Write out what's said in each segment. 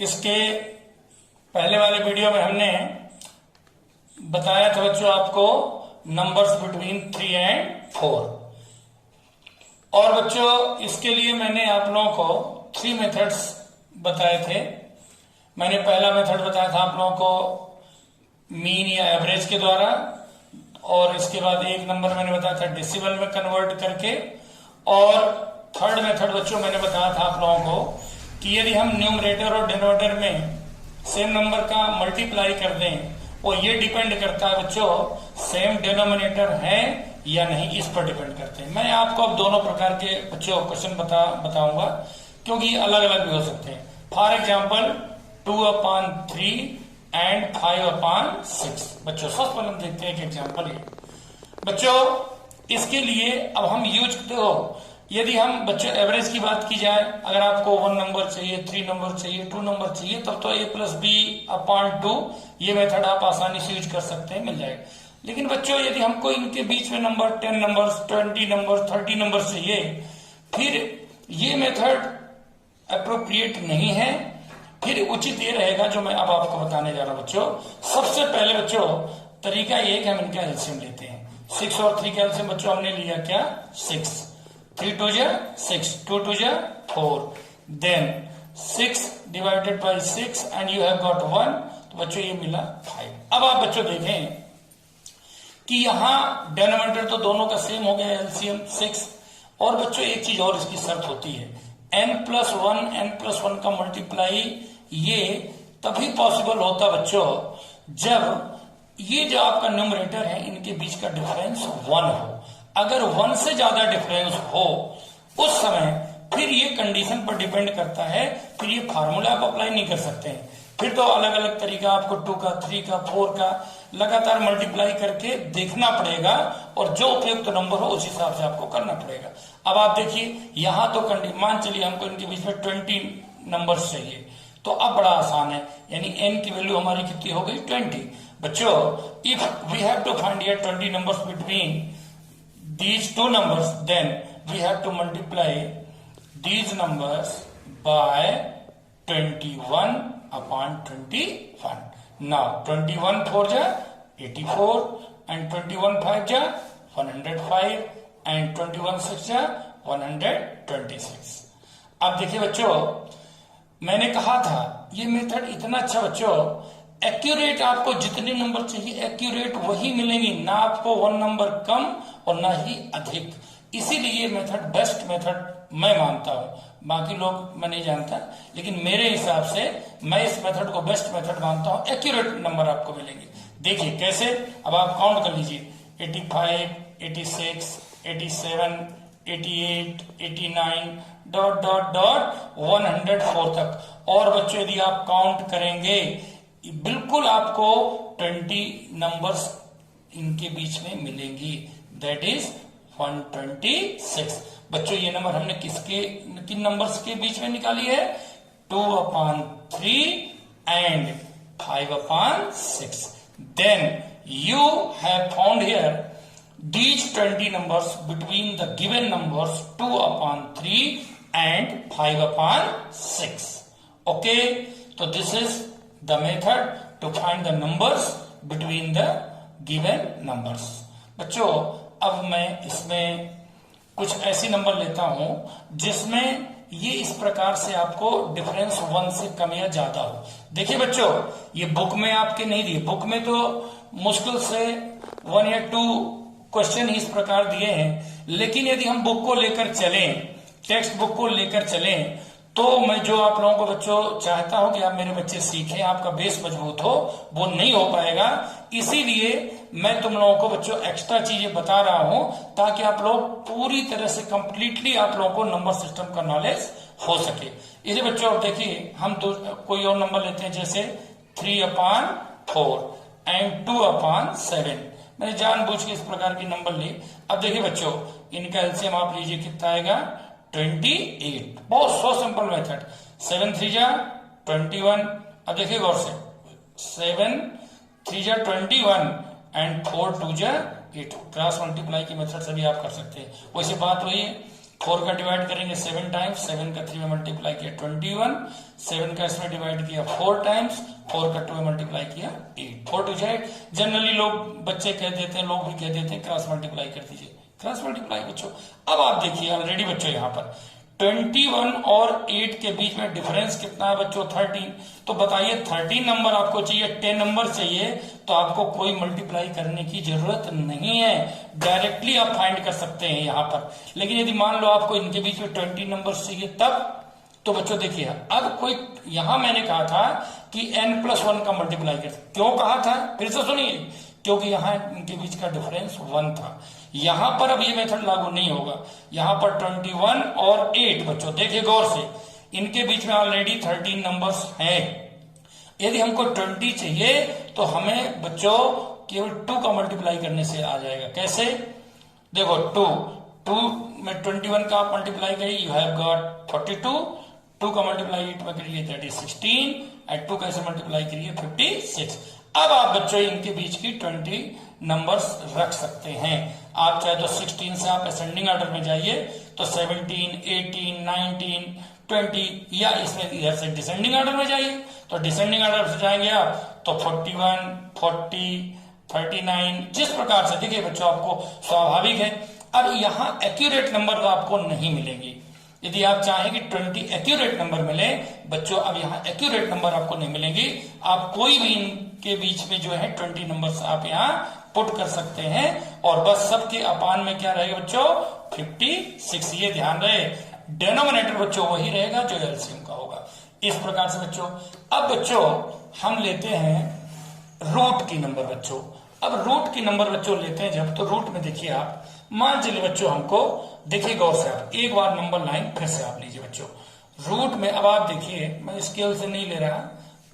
इसके पहले वाले वीडियो में हमने बताया था बच्चों आपको नंबर्स बिटवीन 3 एंड 4। और बच्चों इसके लिए मैंने आप लोगों को 3 मेथड्स बताए थे। मैंने पहला मेथड बताया था आप लोगों को मीन या एवरेज के द्वारा, और इसके बाद एक नंबर मैंने बताया था डेसिमल में कन्वर्ट करके, और थर्ड मेथड बच्चों मैंने बताया था आप लोगों को कि यदि हम न्यूमरेटर और डिनोमिनेटर में सेम नंबर का मल्टीप्लाई कर दें, और ये डिपेंड करता है बच्चों सेम डिनोमिनेटर है या नहीं, इस पर डिपेंड करते हैं। मैं आपको अब दोनों प्रकार के बच्चों क्वेश्चन बताऊंगा क्योंकि अलग अलग भी हो सकते हैं। For example 2/3 and 5/6। बच्चों सबसे पहले हम देखते हैं एक एग्जाम्पल है बच्चों। इसके लिए अब हम यूज देखो, यदि हम बच्चों एवरेज की बात की जाए, अगर आपको 1 नंबर चाहिए, 3 नंबर चाहिए, 2 नंबर चाहिए, तब तो a+b/2 ये मेथड आप आसानी से यूज कर सकते हैं, मिल जाएगा। लेकिन बच्चों यदि हमको इनके बीच में नंबर 10 नंबर 20 नंबर 30 नंबर चाहिए, फिर ये मेथड अप्रोप्रिएट नहीं है। फिर उचित ये रहेगा जो मैं अब आपको बताने जा रहा हूं बच्चों। सबसे पहले बच्चों तरीका ये है कि हम इनका एलसीएम लेते हैं। 6 और 3 का एलसीएम बच्चों हमने लिया क्या, 6। 3 2 6, 2 2 4, then 6 divided by 6 and you have got 1, तो बच्चों ये मिला 5। अब आप बच्चों देखें कि यहां डिनोमिनेटर तो दोनों का सेम हो गया एलसीएम 6, और बच्चों एक चीज और इसकी शर्त होती है, n+1 का मल्टीप्लाई ये तभी पॉसिबल होता बच्चों जब ये जो आपका न्यूमरेटर है इनके बीच का डिफरेंस 1 हो। अगर 1 से ज्यादा डिफरेंस हो उस समय फिर ये कंडीशन पर डिपेंड करता है, फिर ये फार्मूला आप अप्लाई नहीं कर सकते हैं। फिर तो अलग अलग तरीका आपको 2 का 3 का 4 का लगातार मल्टीप्लाई करके देखना पड़ेगा, और जो उपयुक्त नंबर हो उस हिसाब से आपको करना पड़ेगा। अब आप देखिए यहां तो मान चलिए हमको इनके बीच में 20 नंबर्स चाहिए, तो अब बड़ा आसान है, यानी n की वैल्यू हमारी कितनी हो गई 20। बच्चों if we have to find here 20 numbers between these 2 numbers, then we have to multiply these numbers by 21/21। Now 21 4 84 and 21 5 105 and 21 6 126। अब देखिए बच्चों मैंने कहा था ये मेथड इतना अच्छा बच्चों, एक्यूरेट आपको जितने नंबर चाहिए एक्यूरेट वही मिलेंगे, ना आपको 1 नंबर कम और ना ही अधिक। इसीलिए मेथड बेस्ट मेथड मैं मानता हूं, बाकी लोग मैं नहीं जानता, लेकिन मेरे हिसाब से मैं इस मेथड को बेस्ट मेथड मानता हूं। एक्यूरेट नंबर आपको मिलेंगे। देखिए कैसे, अब आप काउंट कर लीजिए 85 86 87 88 89 डॉट डॉट डॉट 104 तक। और बच्चों यदि आप काउंट करेंगे बिल्कुल आपको 20 नंबर्स इनके बीच में मिलेंगी, दैट इज 126। बच्चों ये नंबर हमने किन नंबर्स के बीच में निकाली है, 2/3 and 5/6। Then you have found here these 20 numbers between the given numbers 2/3 and 5/6. Okay, so this is the method to find the numbers between the given numbers. बच्चों अब मैं इसमें कुछ ऐसी नंबर लेता हूं जिसमें ये इस प्रकार से आपको डिफरेंस 1 से कम या ज्यादा हो। देखिए बच्चों ये बुक में आपके नहीं दिए, बुक में तो मुश्किल से 1 या 2 क्वेश्चन ही इस प्रकार दिए हैं, लेकिन यदि हम बुक को लेकर चलें, टेक्स्ट बुक को लेकर चलें, तो मैं जो आप लोगों को बच्चों चाहता हूं कि आप मेरे बच्चे सीखें, आपका बेस मजबूत हो, वो नहीं हो पाएगा। इसीलिए मैं तुम लोगों को बच्चों एक्स्ट्रा चीजें बता रहा हूं ताकि आप लोग पूरी तरह से कंप्लीटली आप लोगों को नंबर सिस्टम का नॉलेज हो सके। इसे बच्चों अब देखिए हम कोई और नंबर लेते हैं, जैसे 3/4 एंड 2/7। मैंने जानबूझ के इस प्रकार की नंबर ली। अब देखिए बच्चों इनका एलसीएम आप लीजिए, कितना आएगा 28। बहुत सिंपल मेथड, 7 3 21। अब देखिए गौर से 7 3 21 एंड 4 2 8। क्रॉस मल्टीप्लाई की मेथड से भी आप कर सकते हैं। वैसे बात वही है, 4 का डिवाइड करेंगे 7 टाइम्स, 7 का 3 में मल्टीप्लाई किया 21, 7 का इसमें डिवाइड किया 4 टाइम्स, 4 का 2 में मल्टीप्लाई किया 8, 4 टू 8। जनरली लोग बच्चे कह देते हैं, लोग भी कह देते हैं क्रॉस मल्टीप्लाई कर दीजिए, क्रॉस मल्टीप्लाई बच्चों। अब आप देखिए ऑलरेडी बच्चों यहाँ पर 21 और 8 के बीच में डिफरेंस कितना है बच्चों 13। तो बताइए 13 नंबर आपको चाहिए, 10 नंबर चाहिए, तो आपको कोई मल्टीप्लाई करने की जरूरत नहीं है, डायरेक्टली आप फाइंड कर सकते हैं यहाँ पर। लेकिन यदि मान लो आपको इनके बीच में 20 नंबर चाहिए तब, तो बच्चों देखिए अब कोई, यहां मैंने कहा था कि n+1 का मल्टीप्लाई कर, क्यों कहा था फिर से सुनिए, क्योंकि यहाँ इनके बीच का डिफरेंस 1 था। यहां पर अब ये मेथड लागू नहीं होगा, यहां पर 21 और 8 बच्चों देखिए गौर से, इनके बीच में ऑलरेडी 13 नंबर्स हैं। यदि हमको 20 चाहिए तो हमें बच्चों केवल 2 का मल्टीप्लाई करने से आ जाएगा। कैसे? देखो 2 में 21 का आप मल्टीप्लाई करिए, यू हैव गॉट 42, 2 का मल्टीप्लाई 8 में करिए दैट इज 16, एंड 2 का ऐसे मल्टीप्लाई करिए 56। अब आप बच्चों इनके बीच की 20 नंबर्स रख सकते हैं। आप चाहे तो 16 से आप असेंडिंग ऑर्डर में जाइए, तो 17, 18, 19, 20, या इसमें इधर से डिसेंडिंग ऑर्डर में जाइए, तो डिसेंडिंग ऑर्डर से जाएंगे आप तो 41, 40, 39, जिस प्रकार से देखिए बच्चों आपको स्वाभाविक है। अब यहाँ एक्यूरेट नंबर आपको नहीं मिलेंगे। यदि आप चाहें कि 20 एक्यूरेट नंबर मिले बच्चों, अब यहाँ एक्यूरेट नंबर आपको नहीं मिलेंगी। आप कोई भी इनके बीच में जो है 20 नंबर्स आप यहाँ पुट कर सकते हैं, और बस सबके अपान में क्या रहेगा बच्चों 56। ये ध्यान रहे, डेनोमिनेटर बच्चों वही रहेगा जो एलसीएम का होगा। इस प्रकार से बच्चों, अब बच्चों हम लेते हैं रूट की नंबर बच्चों। अब रूट की नंबर बच्चों लेते हैं जब, तो रूट में देखिए आप, मान चलिए बच्चों हमको, देखिए गौर से आप एक बार नंबर लाइन फिर से आप लीजिए बच्चों। रूट में अब आप देखिए, मैं स्केल से नहीं ले रहा,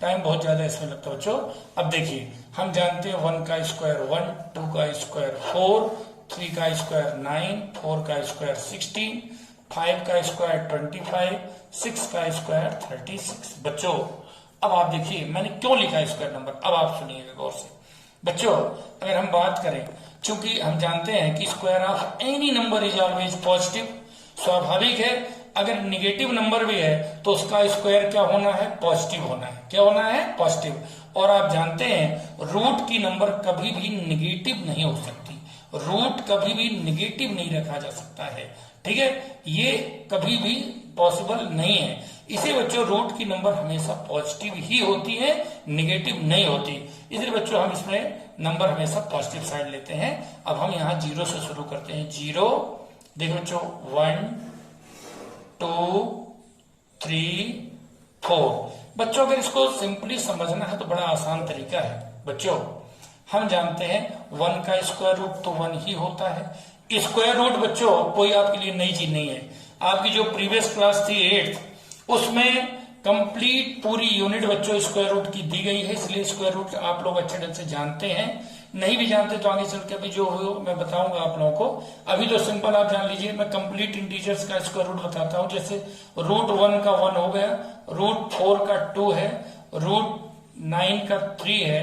टाइम बहुत ज्यादा इसमें लगता है बच्चों। अब देखिए हम जानते हैं 1 का स्क्वायर 1, 2 का स्क्वायर 4, 3 का स्क्वायर 9, 4 का स्क्वायर 16, 5 का स्क्वायर 25, 6 का स्क्वायर 36 बच्चों। अब आप देखिए मैंने क्यों लिखा स्क्वायर नंबर, अब आप सुनिएगा गौर से बच्चों। अगर हम बात करें, चूंकि हम जानते हैं कि square of any number is always positive, स्वाभाविक है अगर निगेटिव नंबर भी है तो उसका स्क्वायर क्या होना है, पॉजिटिव होना है। क्या होना है, पॉजिटिव। और आप जानते हैं रूट की नंबर कभी भी निगेटिव नहीं हो सकती, रूट कभी भी निगेटिव नहीं रखा जा सकता है, ठीक है, ये कभी भी पॉसिबल नहीं है। इसे बच्चों रूट की नंबर हमेशा पॉजिटिव ही होती है, निगेटिव नहीं होती, इसलिए बच्चों हम इसमें नंबर हमेशा पॉजिटिव साइड लेते हैं। अब हम यहाँ 0 से शुरू करते हैं, 0, देखो बच्चों 1, 2, 3, 4। बच्चों अगर इसको सिंपली समझना है तो बड़ा आसान तरीका है बच्चों। हम जानते हैं 1 का स्क्वायर रूट तो 1 ही होता है। स्क्वायर रूट बच्चों कोई आपके लिए नई चीज नहीं है, आपकी जो प्रीवियस क्लास थी 8th उसमें कंप्लीट पूरी यूनिट बच्चों स्क्वायर रूट की दी गई है, इसलिए स्क्वायर रूट आप लोग अच्छे ढंग से जानते हैं। नहीं भी जानते तो आगे चल के अभी जो हो मैं बताऊंगा आप लोगों को। अभी तो सिंपल आप जान लीजिए, मैं कंप्लीट इंटीजर्स का स्क्वायर रूट बताता हूं। जैसे रूट 1 का 1 हो गया, रूट 4 का 2 है, रूट 9 का 3 है,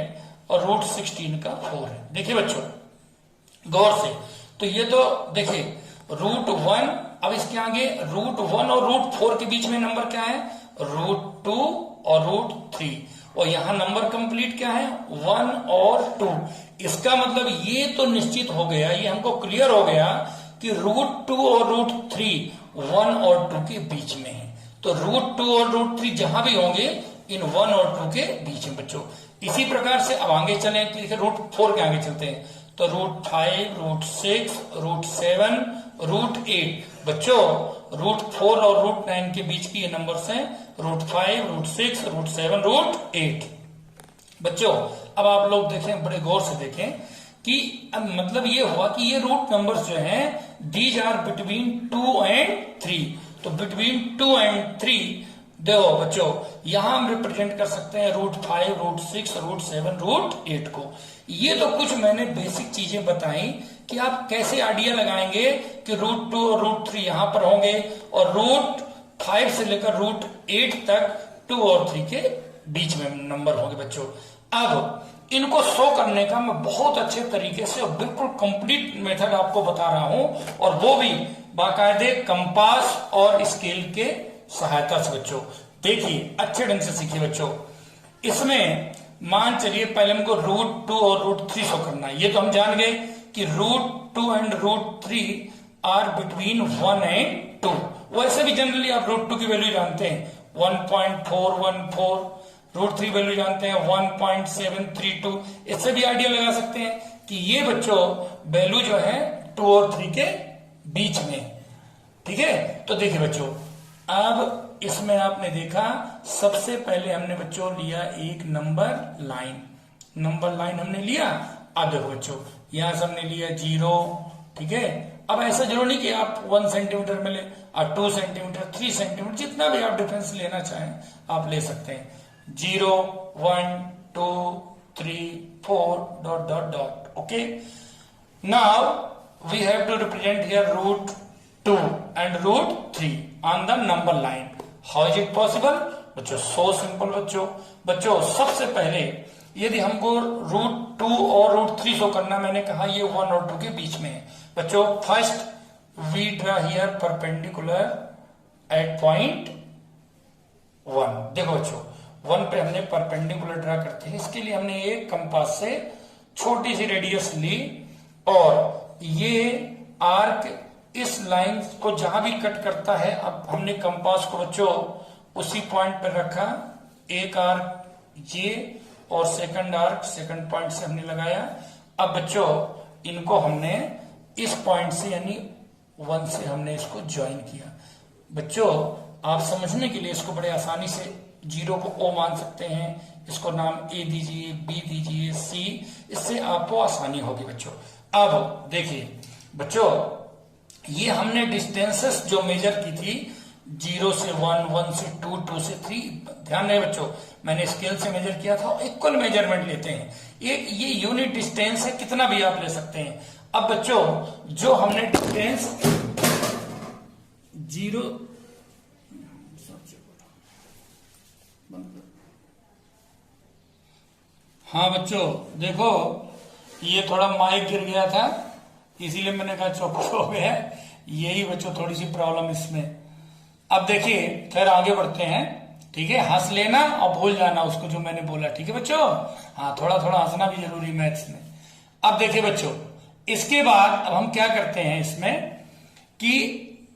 और रूट 16 का 4 है। देखिए बच्चों गौर से, तो ये तो देखिए रूट 1, अब इसके आगे रूट 1 और रूट 4 के बीच में नंबर क्या है, रूट 2 और रूट 3, और यहां नंबर कंप्लीट क्या है 1 और 2। इसका मतलब ये तो निश्चित हो गया, ये हमको क्लियर हो गया कि रूट 2 और रूट 3 1 और 2 के बीच में है। तो रूट 2 और रूट 3 जहां भी होंगे इन 1 और 2 के बीच में बच्चों। इसी प्रकार से अब आगे चले तो रूट 4 के आगे चलते हैं, तो रूट 5, रूट 6, रूट 7, रूट 8 बच्चों। रूट 4 और रूट 9 के बीच की ये नंबर्स हैं, रूट 5, रूट 6, रूट 7, रूट 8 बच्चों। अब आप लोग देखें, बड़े गौर से देखें कि अब मतलब ये हुआ कि ये रूट नंबर्स जो हैं दीज आर बिटवीन 2 एंड 3। तो बिटवीन 2 एंड 3 देखो बच्चों यहां हम रिप्रेजेंट कर सकते हैं रूट 5, रूट 6, रूट 7, रूट 8 को। ये तो कुछ मैंने बेसिक चीजें बताई कि आप कैसे आइडिया लगाएंगे कि रूट 2 और रूट 3 यहां पर होंगे, और रूट 5 से लेकर रूट 8 तक 2 और 3 के बीच में नंबर होंगे बच्चों। अब इनको शो करने का मैं बहुत अच्छे तरीके से और बिल्कुल कंप्लीट मेथड आपको बता रहा हूं, और वो भी बाकायदे कंपास और स्केल के सहायता से बच्चों। देखिए अच्छे ढंग से सीखिए बच्चों। इसमें मान चलिए पहले हमको √2 और √3 शो करना है। ये तो हम जान गए कि √2 एंड √3 आर बिटवीन 1 एंड 2। वैसे भी जनरली आप √2 की वैल्यू जानते हैं 1.414, √3 वैल्यू जानते हैं 1.732। इससे भी आइडिया लगा सकते हैं कि ये बच्चों वैल्यू जो है 2 और 3 के बीच में। ठीक है, तो देखिए बच्चों अब इसमें आपने देखा सबसे पहले हमने बच्चों लिया एक नंबर लाइन हमने लिया। अब देखो बच्चों यहां से हमने लिया 0। ठीक है, अब ऐसा जरूर नहीं कि आप 1 सेंटीमीटर में ले और 2 सेंटीमीटर 3 सेंटीमीटर जितना भी आप डिफरेंस लेना चाहें आप ले सकते हैं। 0 1 2 3 4 dot dot dot. Okay, now we have to represent here √2 and √3 on the number line. How is it possible? बच्चों so simple बच्चों सबसे पहले यदि हमको √2 और √3 शो करना, मैंने कहा ये 1 और 2 के बीच में है बच्चों। First we draw here perpendicular at point 1। देखो बच्चों 1 पे हमने परपेंडिकुलर ड्रा करते हैं। इसके लिए हमने एक कंपास से छोटी सी रेडियस ली और ये आर्क इस लाइन को जहां भी कट करता है, अब हमने कंपास को बच्चों उसी पॉइंट पर रखा। एक आर्क ये और सेकंड आर्क सेकंड पॉइंट से हमने लगाया। अब बच्चों इनको हमने इस पॉइंट से यानी 1 से हमने इसको ज्वाइन किया। बच्चों आप समझने के लिए इसको बड़े आसानी से 0 को O मान सकते हैं, इसको नाम A दीजिए, B दीजिए, C, इससे आपको आसानी होगी बच्चों। अब देखिए बच्चों ये हमने डिस्टेंसेस जो मेजर की थी 0 से 1, 1 से 2, 2 से 3, ध्यान रहे बच्चों मैंने स्केल से मेजर किया था। इक्वल मेजरमेंट लेते हैं, ये यूनिट डिस्टेंस है, कितना भी आप ले सकते हैं। अब बच्चों जो हमने डिस्टेंस 0 हाँ बच्चों देखो ये थोड़ा माइक गिर गया था इसीलिए मैंने कहा चौपट हो गया, यही बच्चों थोड़ी सी प्रॉब्लम इसमें। अब देखिए खैर आगे बढ़ते हैं। ठीक है, हंस लेना और भूल जाना उसको जो मैंने बोला। ठीक है बच्चों, हाँ थोड़ा थोड़ा हंसना भी जरूरी मैथ्स में। अब देखिए बच्चों इसके बाद अब हम क्या करते हैं इसमें कि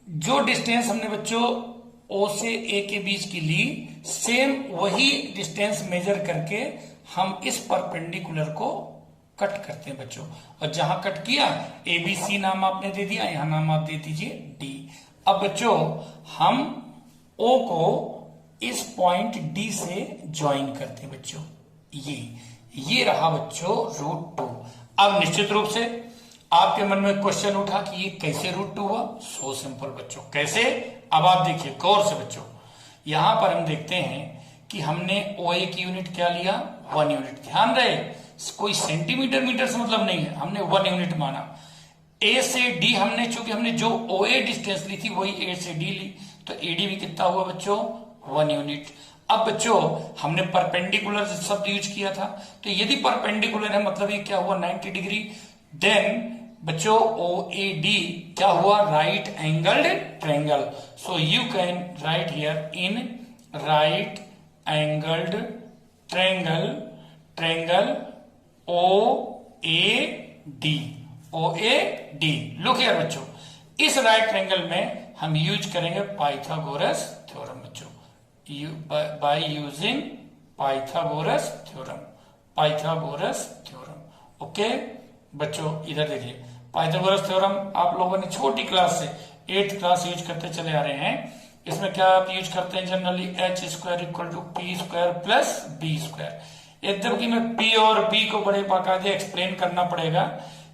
जो डिस्टेंस हमने बच्चों O से A के बीच की ली, सेम वही डिस्टेंस मेजर करके हम इस परपेंडिकुलर को कट करते हैं बच्चों। और जहां कट किया ABC नाम आपने दे दिया, यहां नाम आप दे दीजिए D। अब बच्चों हम O को इस पॉइंट D से ज्वाइन करते हैं बच्चों। ये रहा बच्चों √2। अब निश्चित रूप से आपके मन में क्वेश्चन उठा कि ये कैसे √2 हुआ। सो सिंपल बच्चों, कैसे? अब आप देखिए गौर से बच्चों, यहां पर हम देखते हैं कि हमने OA की यूनिट क्या लिया, 1 यूनिट। ध्यान रहे कोई सेंटीमीटर मीटर से मतलब नहीं है, हमने 1 यूनिट माना। A से D हमने चूंकि हमने जो OA डिस्टेंस ली थी वही A से D ली, तो AD भी कितना हुआ बच्चों, 1 यूनिट। अब बच्चों हमने परपेंडिकुलर शब्द यूज किया था, तो यदि परपेंडिकुलर है मतलब ये क्या हुआ 90 डिग्री। देन बच्चों OAD क्या हुआ, right angled triangle. So you can write here in right angled triangle OAD। Look here बच्चों, इस राइट ट्रायंगल में हम यूज करेंगे पाइथागोरस थ्योरम बच्चों, by using Pythagoras theorem. Okay बच्चों इधर देखिए, पाइथागोरस थ्योरम आप लोगों ने छोटी क्लास से 8th क्लास यूज करते चले आ रहे हैं। इसमें क्या आप यूज करते हैं जनरली, h² = p² + b²। एकदम कि मैं P और B को बड़े बाकायदे एक्सप्लेन करना पड़ेगा,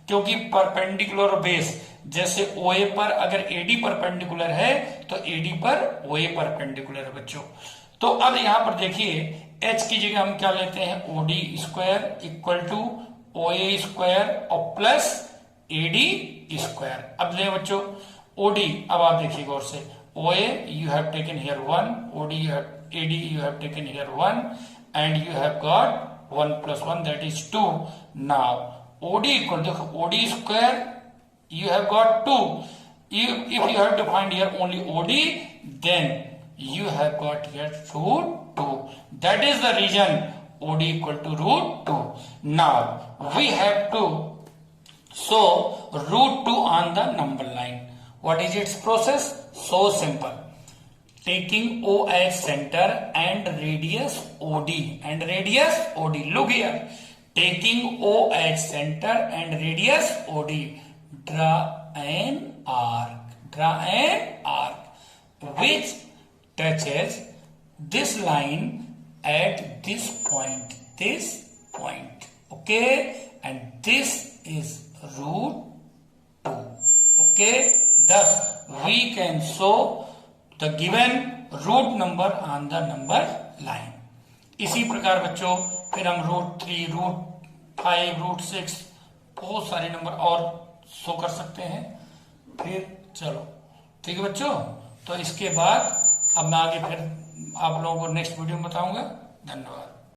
क्योंकि परपेंडिकुलर और बेस, जैसे OA पर अगर AD परपेंडिकुलर है तो AD पर OA परपेंडिकुलर है बच्चों। तो अब यहां पर देखिए H की जगह हम क्या लेते हैं, OD² = OA² और प्लस AD²। अब ले बच्चों OD, अब आप देखिए गौर से, OA you have taken here 1, AD you have taken here 1, and you have got 1 + 1 that is 2. Now OD = OD² you have got 2, if you have to find here only OD, then you have got here root 2. That is the reason OD equal to root 2. Now we have to show root 2 on the number line. What is its process? So simple. Taking O as center and radius OD. Look here. Taking O as center and radius OD. Draw an arc which touches this line at this point. Okay, and this is root 2. Okay, thus we can show the given root number on the number line. इसी प्रकार बच्चों फिर हम root 3, root 5, root 6 बहुत सारे number और show कर सकते हैं। फिर चलो ठीक है बच्चों, तो इसके बाद अब मैं आगे फिर आप लोगों को नेक्स्ट वीडियो में बताऊंगा। धन्यवाद।